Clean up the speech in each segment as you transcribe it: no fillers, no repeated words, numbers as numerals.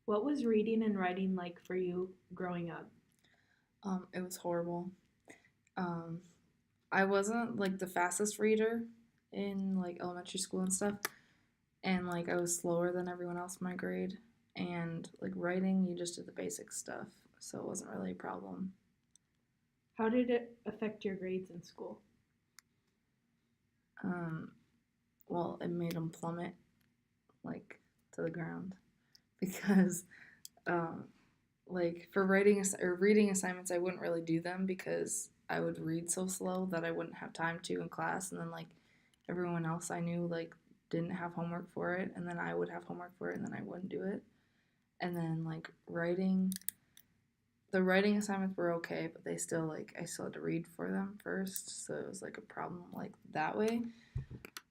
What was reading and writing like for you growing up? It was horrible. Um, I wasn't like the fastest reader in like elementary school and stuff, and like I was slower than everyone else in my grade. And like writing, you just did the basic stuff, so it wasn't really a problem. How did it affect your grades in school? Um, well, it made them plummet like to the ground because um, like for or reading assignments, I wouldn't really do them because I would read so slow that I wouldn't have time to in class, and then like everyone else I knew like didn't have homework for it, and then I would have homework for it, and then I wouldn't do it. And then like the writing assignments were okay, but they still like I still had to read for them first, so it was like a problem like that way.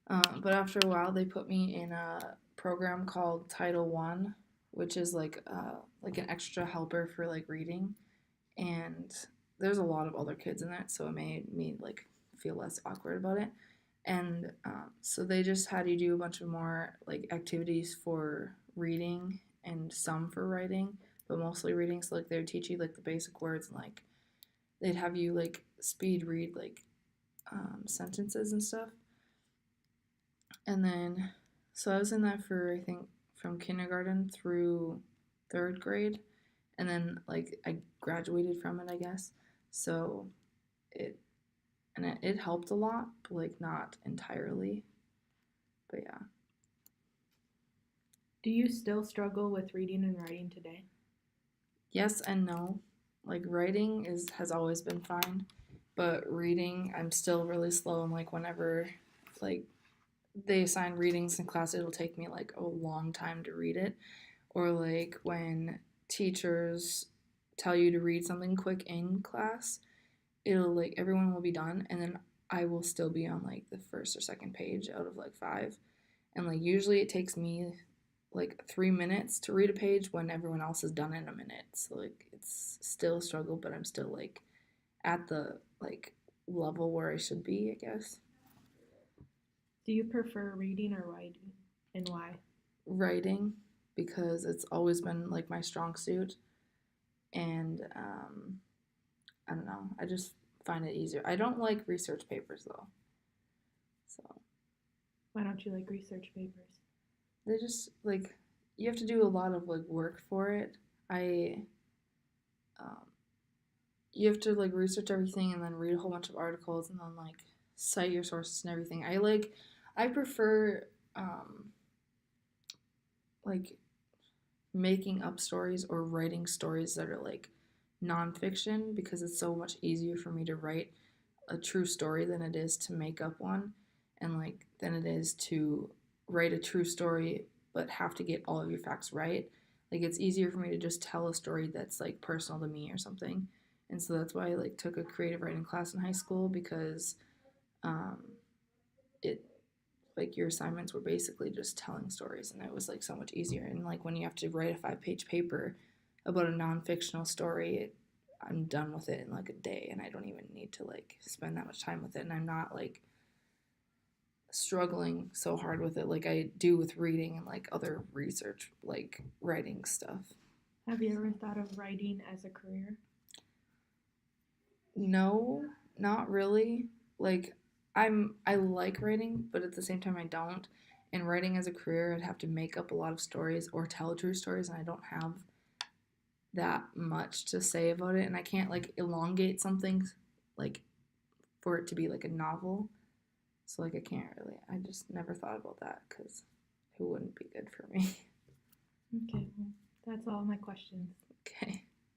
But after a while, they put me in a program called Title One, which is like an extra helper for like reading, and there's a lot of other kids in it, so it made me like feel less awkward about it. And so they just had you do a bunch of more like activities for reading and some for writing, but mostly reading. So like they would teach you like the basic words and like they'd have you like speed read like sentences and stuff. And then so I was in that for I think from kindergarten through third grade, and then like I graduated from it, I guess. So it it helped a lot, but like not entirely. But yeah. Do you still struggle with reading and writing today? Yes and no. Like writing is has always been fine, but reading I'm still really slow and like whenever like they assign readings in class it'll take me like a long time to read it, or like when teachers tell you to read something quick in class, it'll like everyone will be done and then I will still be on like the first or second page out of like five. And like usually it takes me like 3 minutes to read a page when everyone else is done in a minute. So like it's still a struggle, but I'm still like at the like level where I should be, I guess. Do you prefer reading or writing and why? Writing because it's always been like my strong suit, and I don't know. I just find it easier. I don't like research papers though, so Why don't you like research papers? they just like you have to do a lot of like work for it. I um, you have to like research everything and then read a whole bunch of articles and then like cite your sources and everything. I prefer like making up stories or writing stories that are like nonfiction because it's so much easier for me to write a true story than it is to make up one, and like than it is to write a true story but have to get all of your facts right. Like it's easier for me to just tell a story that's like personal to me or something. And so that's why I like took a creative writing class in high school because um, it like your assignments were basically just telling stories and it was like so much easier. And like when you have to write a 5 page paper about a non-fictional story, I'm done with it in like a day and I don't even need to like spend that much time with it, and I'm not like struggling so hard with it like I do with reading and like other research like writing stuff. Have you ever thought of writing as a career? No, not really. Like I like writing, but at the same time I don't. And writing as a career, I'd have to make up a lot of stories or tell true stories, and I don't have that much to say about it. And I can't like elongate something like for it to be like a novel. So like I can't really. I just never thought about that because it wouldn't be good for me. Okay, well, that's all my questions. Okay.